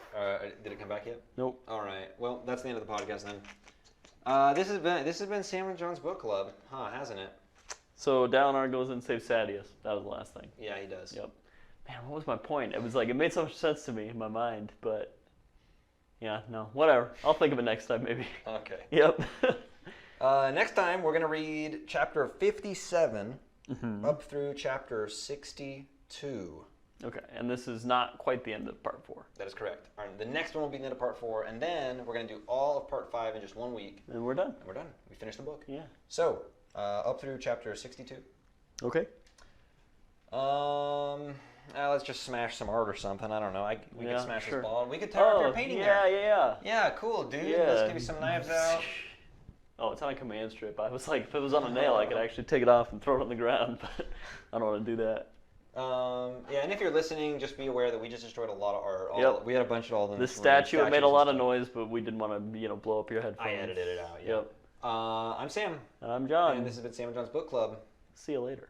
[SPEAKER 1] did it come back yet?
[SPEAKER 2] Nope.
[SPEAKER 1] All right. Well, that's the end of the podcast then. This has been Sam and John's Book Club, hasn't it?
[SPEAKER 2] So Dalinar goes and saves Sadeas. That was the last thing.
[SPEAKER 1] Yeah, he does.
[SPEAKER 2] Yep. Man, what was my point? It was like, it made so much sense to me in my mind, but yeah, no, whatever. I'll think of it next time, maybe.
[SPEAKER 1] Okay.
[SPEAKER 2] Yep.
[SPEAKER 1] Next time, we're going to read chapter 57 up through chapter 62.
[SPEAKER 2] Okay, and this is not quite the end of part 4.
[SPEAKER 1] That is correct. All right, the next one will be the end of part 4, and then we're going to do all of part 5 in just 1 week.
[SPEAKER 2] And we're done.
[SPEAKER 1] We finished the book.
[SPEAKER 2] Yeah.
[SPEAKER 1] So, up through chapter 62.
[SPEAKER 2] Okay.
[SPEAKER 1] Let's just smash some art or something. I don't know. We could smash this ball. We could tear up your painting
[SPEAKER 2] there.
[SPEAKER 1] Yeah. Yeah, cool, dude.
[SPEAKER 2] Yeah.
[SPEAKER 1] Let's give you some knives out.
[SPEAKER 2] Oh, it's on a command strip. I was like, if it was on a nail, I could actually take it off and throw it on the ground, but I don't want to do that.
[SPEAKER 1] And if you're listening, just be aware that we just destroyed a lot of art. We had a bunch of all of them.
[SPEAKER 2] The statue made a lot of noise, but we didn't want to, blow up your headphones.
[SPEAKER 1] I edited it out.
[SPEAKER 2] Yep.
[SPEAKER 1] I'm Sam.
[SPEAKER 2] And I'm John.
[SPEAKER 1] And this has been Sam and John's Book Club.
[SPEAKER 2] See you later.